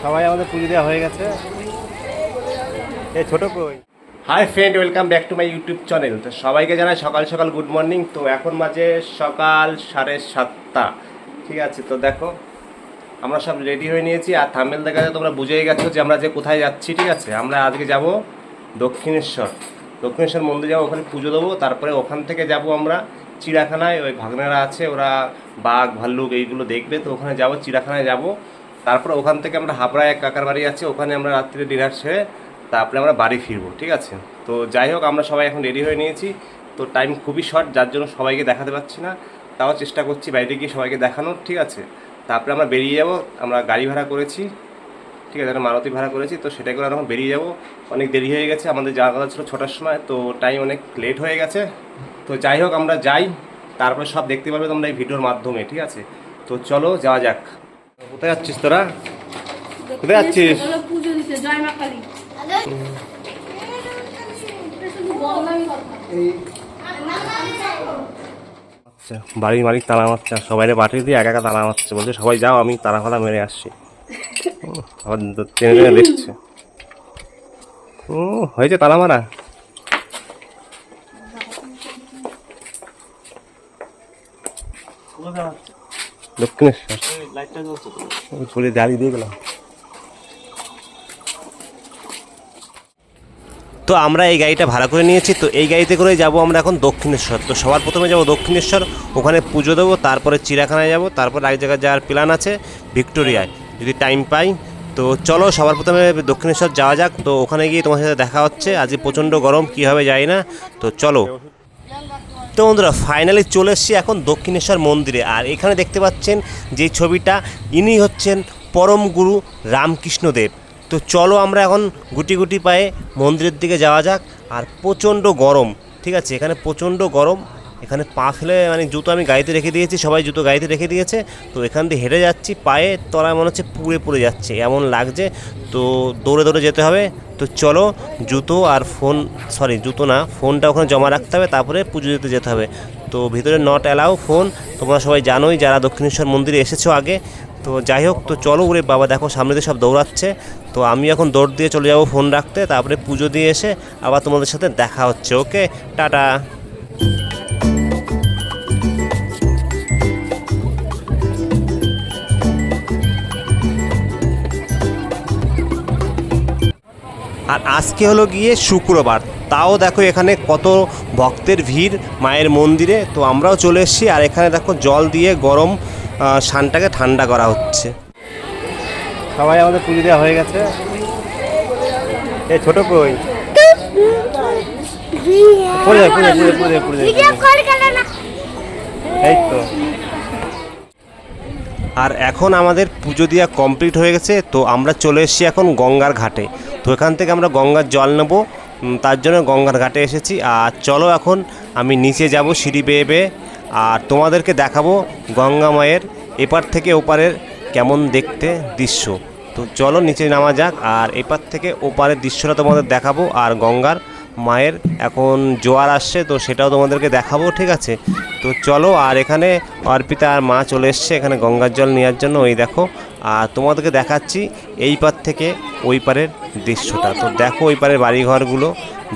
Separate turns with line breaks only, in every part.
সবাই আমাদের পুজো দেওয়া হয়ে গেছে। এই ছোট কই। Hi friend, welcome back to my YouTube channel. তো সবাইকে জানাই সকাল সকাল গুড মর্নিং। তো এখন বাজে সকাল 7:30, ঠিক আছে। তো দেখো আমরা সব রেডি হয়ে নিয়েছি, আর থাম্বনেল দেখা যায় তোমরা বুঝেই গেছো যে আমরা যে কোথায় যাচ্ছি, ঠিক আছে। আমরা আজকে যাব দক্ষিণেশ্বর মন্দির যাবো, ওখানে পুজো দেবো। তারপরে ওখান থেকে যাব আমরা চিড়িয়াখানায়, ওই ভাগনারা আছে, ওরা বাঘ ভাল্লুক এইগুলো দেখবে, তো ওখানে যাব, চিড়িয়াখানায় যাব। তারপরে ওখান থেকে আমরা হাবড়ায় এক কাকার বাড়ি আছে, ওখানে আমরা রাত্রে ডিনার সেরে তারপরে আমরা বাড়ি ফিরবো, ঠিক আছে। তো যাই হোক, আমরা সবাই এখন রেডি হয়ে নিয়েছি। তো টাইম খুবই শর্ট, যার জন্য সবাইকে দেখাতে পারছি না, তাও চেষ্টা করছি বাইরে গিয়ে সবাইকে দেখানোর, ঠিক আছে। তারপরে আমরা বেরিয়ে যাব। আমরা গাড়ি ভাড়া করেছি, ঠিক আছে, একটা মারুতি ভাড়া করেছি, তো সেটাই করে আমরা বেরিয়ে যাব। অনেক দেরি হয়ে গেছে, আমাদের যাওয়ার কথা ছিল 6টার সময়, তো টাইম অনেক লেট হয়ে গেছে। তো যাই হোক, আমরা যাই, তারপরে সব দেখতে পারবে তোমরা এই ভিডিওর মাধ্যমে, ঠিক আছে। তো চলো যাওয়া যাক। কোথায় যাচ্ছিস তোরা? কোথায় যাচ্ছিস? আচ্ছা, বাড়ির মালিক তালা মারছে, সবাই বাটি দিয়ে একা একা তালা মারছে, বলছে সবাই যাও, আমি তালা ফালা মেরে আসছি। আবার টেনে টেনে দেখছে। হয়েছে তালা মারা। দক্ষিণেশ্বর দাঁড়িয়ে দিয়ে গেলাম। তো আমরা এই গাড়িটা ভাড়া করে নিয়েছি, তো এই গাড়িতে করেই যাবো আমরা এখন দক্ষিণেশ্বর। তো সবার প্রথমে যাব দক্ষিণেশ্বর, ওখানে পুজো দেবো, তারপরে চিড়িয়াখানায় যাব, তারপর এক জায়গায় যাওয়ার প্ল্যান আছে ভিক্টোরিয়ায়, যদি টাইম পাই। তো চলো সবার প্রথমে দক্ষিণেশ্বর যাওয়া যাক। তো ওখানে গিয়ে তোমার সাথে দেখা হচ্ছে। আজকে প্রচণ্ড গরম, কী হবে জানি না, তো চলো। তো বন্ধুরা, ফাইনালি চলে এসেছি এখন দক্ষিণেশ্বর মন্দিরে। আর এখানে দেখতে পাচ্ছেন যে ছবিটা, ইনি হচ্ছেন পরম গুরু রামকৃষ্ণদেব। তো চলো আমরা এখন গুটি গুটি পায়ে মন্দিরের দিকে যাওয়া যাক। আর প্রচণ্ড গরম, ঠিক আছে, এখানে প্রচণ্ড গরম। এখানে পা ফেলে মানে জুতো আমি গাড়িতে রেখে দিয়েছি, সবাই জুতো গাড়িতে রেখে দিয়েছে। তো এখান দিয়ে হেঁটে যাচ্ছি, পায়ে তলায় মনে হচ্ছে পুড়ে পুড়ে যাচ্ছে, এমন লাগছে। তো দৌড়ে দৌড়ে যেতে হবে। তো চলো, জুতো আর ফোন, জুতো না, ফোনটা ওখানে জমা রাখতে হবে, তারপরে পুজো দিতে যেতে হবে। তো ভিতরে নট অ্যালাউ ফোন, তোমরা সবাই জানোই যারা দক্ষিণেশ্বর মন্দিরে এসেছো আগে। তো যাই হোক, তো চলো। ওরে বাবা, দেখো সামনে দিয়ে সব দৌড়াচ্ছে। তো আমি এখন দৌড় দিয়ে চলে যাবো ফোন রাখতে, তারপরে পুজো দিয়ে এসে আবার তোমাদের সাথে দেখা হচ্ছে। ওকে, টাটা। আর আজকে হলো গিয়ে শুক্রবার, তাও দেখো এখানে কত ভক্তের ভিড় মায়ের মন্দিরে। তো আমরাও চলে এসেছি, আর এখানে দেখো জল দিয়ে গরম সানটাকে ঠান্ডা করা হচ্ছে। সবাই আমাদের পুজো দেওয়া হয়ে গেছে। এই ছোট কই এই তো। আর এখন আমাদের পুজো দেওয়া কমপ্লিট হয়ে গেছে। তো আমরা চলে এসেছি এখন গঙ্গার ঘাটে। তো এখান থেকে আমরা গঙ্গার জল নেব, তার জন্য গঙ্গার ঘাটে এসেছি। আর চলো এখন আমি নিচে যাব সিঁড়ি বেয়ে বেয়ে, আর তোমাদেরকে দেখাবো গঙ্গা মায়ের এপার থেকে ওপারের কেমন দেখতে দৃশ্য। তো চলো নিচে নামা যাক, আর এপার থেকে ওপারের দৃশ্যটা তোমাদের দেখাবো। আর গঙ্গার মায়ের এখন জোয়ার আসছে, তো সেটাও তোমাদেরকে দেখাবো, ঠিক আছে। তো চলো। আর এখানে অর্পিতা আর মা চলে এসছে এখানে গঙ্গার জল নেওয়ার জন্য, ওই দেখো। আর তোমাদেরকে দেখাচ্ছি এই পার থেকে ওই পারের দৃশ্যটা। তো দেখো ওই পারের বাড়িঘরগুলো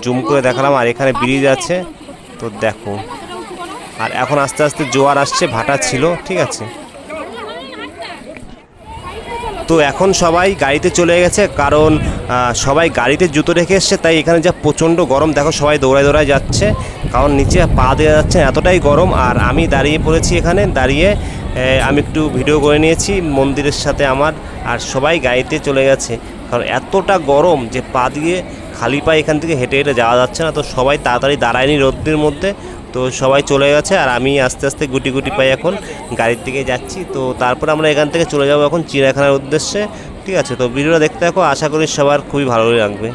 জুম করে দেখালাম, আর এখানে ব্রিজ আছে, তো দেখো। আর এখন আস্তে আস্তে জোয়ার আসছে, ভাটা ছিল, ঠিক আছে। তো এখন সবাই গাড়িতে চলে গেছে, কারণ সবাই গাড়িতে জুতো রেখে এসছে, তাই এখানে যা প্রচণ্ড গরম, দেখো সবাই দৌড়ায় দৌড়ায় যাচ্ছে, কারণ নিচে পা দেওয়া যাচ্ছে, এতটাই গরম। আর আমি দাঁড়িয়ে পড়েছি এখানে, দাঁড়িয়ে আমি একটু ভিডিও করে নিয়েছি মন্দিরের সাথে আমার। আর সবাই গাড়িতে চলে গেছে, কারণ এতটা গরম যে পা দিয়ে খালি পায়ে এখান থেকে হেঁটে হেঁটে যাওয়া যাচ্ছে না। তো সবাই তাড়াতাড়ি দাঁড়ায়নি রোদ্রের মধ্যে, তো সবাই চলে গেছে। আর আমি আস্তে আস্তে গুটি গুটি পাই এখন গাড়ির দিকে যাচ্ছি। তো তারপর আমরা এখান থেকে চলে যাব এখন চিড়িয়াখানার উদ্দেশ্যে, ঠিক আছে। তো ভিডিওটা দেখতে থাকো, আশা করি সবার খুবই ভালো লাগবে।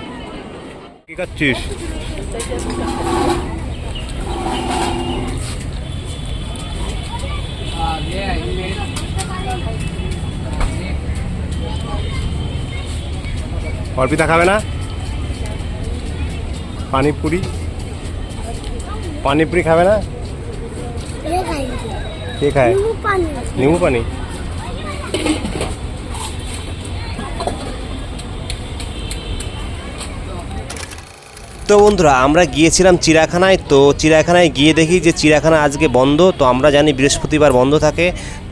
কি করছিস? অর্পিতা খাবে না পানিপুরি? পানিপুরি খাবে না? কে খায়? নিম্বু পানি। তো বন্ধুরা আমরা গিয়েছিলাম চিড়িয়াখানায়। তো চিড়িয়াখানায় গিয়ে দেখি যে চিড়িয়াখানা আজকে বন্ধ। তো আমরা জানি বৃহস্পতিবার বন্ধ থাকে,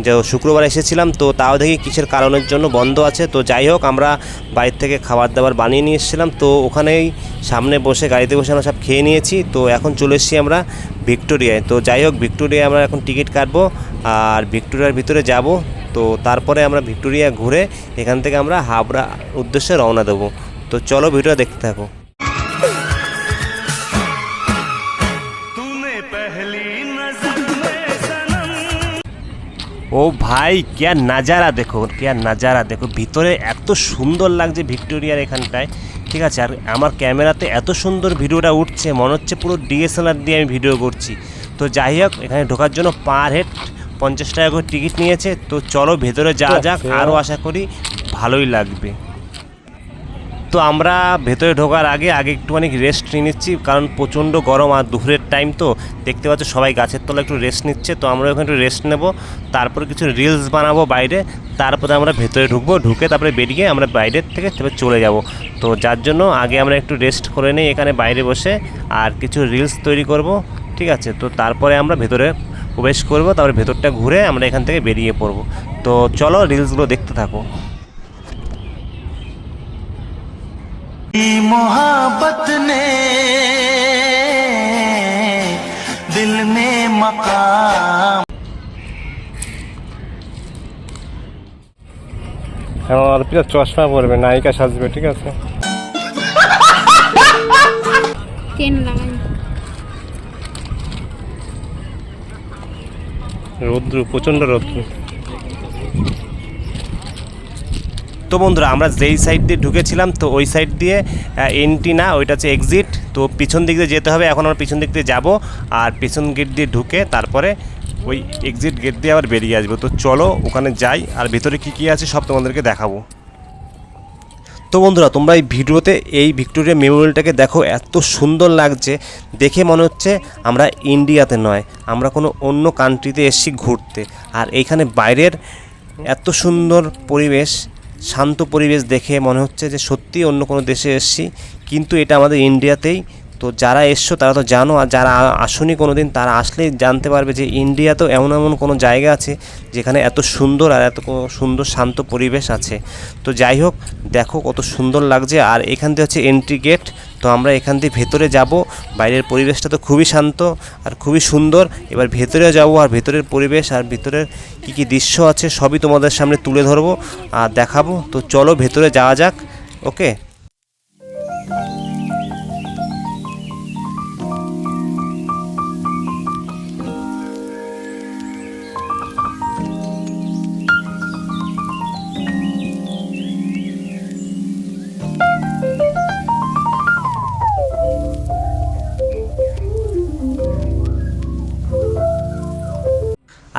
যে শুক্রবার এসেছিলাম, তো তাও দেখি কিসের কারণের জন্য বন্ধ আছে। তো যাই হোক, আমরা বাইরে থেকে খাবার দাবার বানিয়ে নিয়ে এসেছিলাম। তো ওখানেই সামনে বসে গাড়িতে বসে আমরা সব খেয়ে নিয়েছি। তো এখন চলে এসেছি আমরা ভিক্টোরিয়ায়। তো যাই হোক, ভিক্টোরিয়ায় আমরা এখন টিকিট কাটবো আর ভিক্টোরিয়ার ভিতরে যাব। তো তারপরে আমরা ভিক্টোরিয়া ঘুরে এখান থেকে আমরা হাবড়া উদ্দেশ্যে রওনা দেবো। তো চলো ভিডিও দেখতে থাকো। ও ভাই, क्या नज़ारा देखो, क्या नज़ारा देखो। ভিতরে এত সুন্দর লাগছে ভিক্টোরিয়ার এখানটায়, ঠিক আছে। আর আমার ক্যামেরাতে এত সুন্দর ভিডিওটা উঠছে, মনে হচ্ছে পুরো ডিএসএলআর দিয়ে আমি ভিডিও করছি। তো যাই হোক, এখানে ঢোকার জন্য পার হেড 50 টাকা করে টিকিট নিয়েছে। তো চলো ভেতরে যাওয়া যাক, আরও আশা করি ভালোই লাগবে। তো আমরা ভেতরে ঢোকার আগে একটুখানি রেস্ট নিয়ে নিচ্ছি, কারণ প্রচণ্ড গরম আর দুপুরের টাইম। তো দেখতে পাচ্ছ সবাই গাছের তলায় একটু রেস্ট নিচ্ছে। তো আমরা ওখানে একটু রেস্ট নেব, তারপর কিছু রিলস বানাবো বাইরে, তারপরে আমরা ভেতরে ঢুকবো, ঢুকে তারপরে বেরিয়ে আমরা বাইরের থেকে তারপরে চলে যাব। তো যার জন্য আগে আমরা একটু রেস্ট করে নিই এখানে বাইরে বসে, আর কিছু রিলস তৈরি করব, ঠিক আছে। তো তারপরে আমরা ভেতরে প্রবেশ করব, তারপরে ভেতরটা ঘুরে আমরা এখান থেকে বেরিয়ে পড়ব। তো চলো রিলসগুলো দেখতে থাকো।
मोहब्बत ने दिल में मकाम।
আর পিতা চশমা পরবে, নায়িকা সাজবে, ঠিক আছে। রৌদ্র, প্রচণ্ড রৌদ্র। তো বন্ধুরা আমরা যেই সাইড দিয়ে ঢুকেছিলাম, তো ওই সাইড দিয়ে এন্ট্রি না, ওইটা হচ্ছে এক্সিট। তো পিছন দিক দিয়ে যেতে হবে, এখন আমরা পিছন দিক দিয়ে যাবো, আর পিছন গেট দিয়ে ঢুকে তারপরে ওই এক্সিট গেট দিয়ে আবার বেরিয়ে আসবো। তো চলো ওখানে যাই, আর ভিতরে কী কী আছে সব তোমাদেরকে দেখাবো। তো বন্ধুরা তোমরা এই ভিডিওতে এই ভিক্টোরিয়া মেমোরিয়ালটাকে দেখো, এত সুন্দর লাগছে দেখে, মনে হচ্ছে আমরা ইন্ডিয়াতে নয়, আমরা কোনো অন্য কান্ট্রিতে এসেছি ঘুরতে। আর এইখানে বাইরের এত সুন্দর পরিবেশ, শান্ত পরিবেশ দেখে মনে হচ্ছে যে সত্যি অন্য কোনো দেশে এসেছি, কিন্তু এটা আমাদের ইন্ডিয়াতেই। তো যারা এসছো তারা তো জানো, আর যারা আসুনি কোনো দিন তারা আসলেই জানতে পারবে যে ইন্ডিয়াতেও এমন এমন কোনো জায়গা আছে যেখানে এত সুন্দর আর এত সুন্দর শান্ত পরিবেশ আছে। তো যাই হোক, দেখো কত সুন্দর লাগছে। আর এখান থেকে হচ্ছে এন্ট্রি গেট। তো আমরা এখান দিয়ে ভেতরে যাব। বাইরের পরিবেশটা তো খুবই শান্ত আর খুবই সুন্দর। এবার ভেতরে যাব, আর ভেতরের পরিবেশ আর ভিতরের কী কী দৃশ্য আছে সবই তোমাদের সামনে তুলে ধরবো আর দেখাবো। তো চলো ভেতরে যাওয়া যাক। ওকে।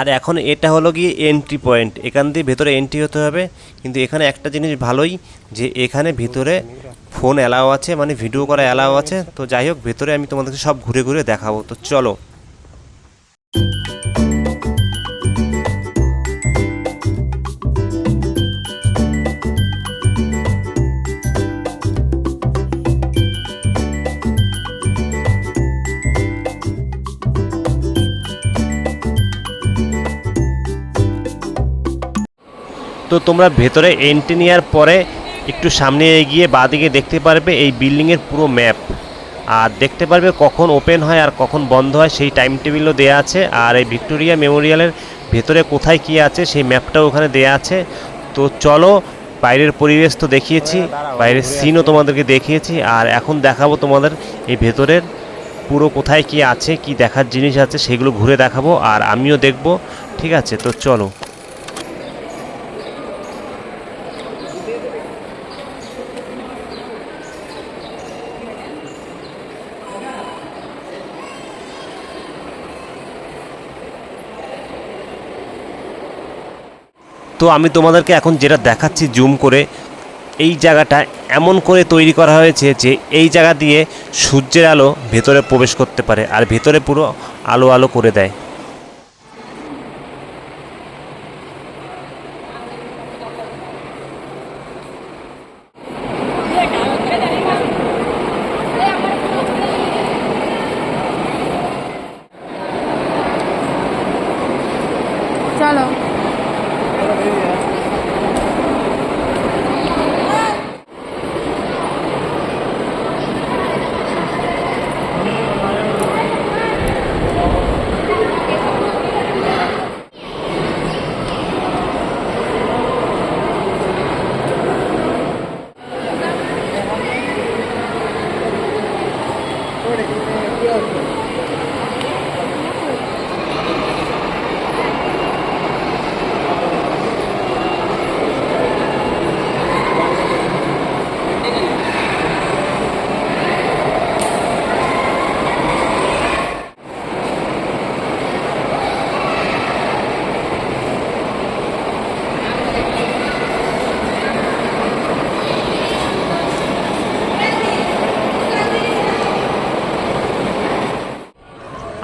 আর এখন এটা হলো গিয়ে এন্ট্রি পয়েন্ট, এখান দিয়ে ভেতরে এন্ট্রি হতে হবে। কিন্তু এখানে একটা জিনিস ভালোই, যে এখানে ভিতরে ফোন অ্যালাও আছে, মানে ভিডিও করা অ্যালাও আছে। তো যাই হোক, ভেতরে আমি তোমাদেরকে সব ঘুরে ঘুরে দেখাবো। তো চলো। তো তোমরা ভেতরে এন্ট্রি নেওয়ার পরে একটু সামনে এগিয়ে বাঁদিকে দেখতে পারবে এই বিল্ডিংয়ের পুরো ম্যাপ, আর দেখতে পারবে কখন ওপেন হয় আর কখন বন্ধ হয়, সেই টাইম টেবিলও দেওয়া আছে। আর এই ভিক্টোরিয়া মেমোরিয়ালের ভেতরে কোথায় কী আছে সেই ম্যাপটাও ওখানে দেওয়া আছে। তো চলো, বাইরের পরিবেশ তো দেখিয়েছি, বাইরের সিনও তোমাদেরকে দেখিয়েছি, আর এখন দেখাবো তোমাদের এই ভেতরের পুরো কোথায় কী আছে, কি দেখার জিনিস আছে সেগুলো ঘুরে দেখাবো, আর আমিও দেখব, ঠিক আছে। তো চলো। তো আমি তোমাদেরকে এখন যেটা দেখাচ্ছি জুম করে, এই জায়গাটা এমন করে তৈরি করা হয়েছে যে এই জায়গা দিয়ে সূর্যের আলো ভেতরে প্রবেশ করতে পারে, আর ভেতরে পুরো আলো আলো করে দেয়।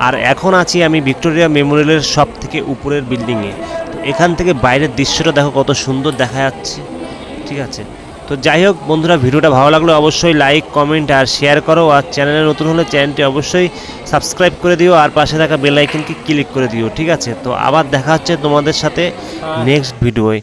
আর এখন আছি আমি ভিক্টোরিয়া মেমোরিয়ালের সব থেকে উপরের বিল্ডিংয়ে। তো এখান থেকে বাইরের দৃশ্যটা দেখো কত সুন্দর দেখা যাচ্ছে, ঠিক আছে। তো যাই হোক বন্ধুরা, ভিডিওটা ভালো লাগলে অবশ্যই লাইক কমেন্ট আর শেয়ার করো, আর চ্যানেলে নতুন হলে চ্যানেলটি অবশ্যই সাবস্ক্রাইব করে দিও, আর পাশে থাকা বেল আইকনকে ক্লিক করে দিও, ঠিক আছে। তো আবার দেখা হচ্ছে তোমাদের সাথে নেক্সট ভিডিওয়।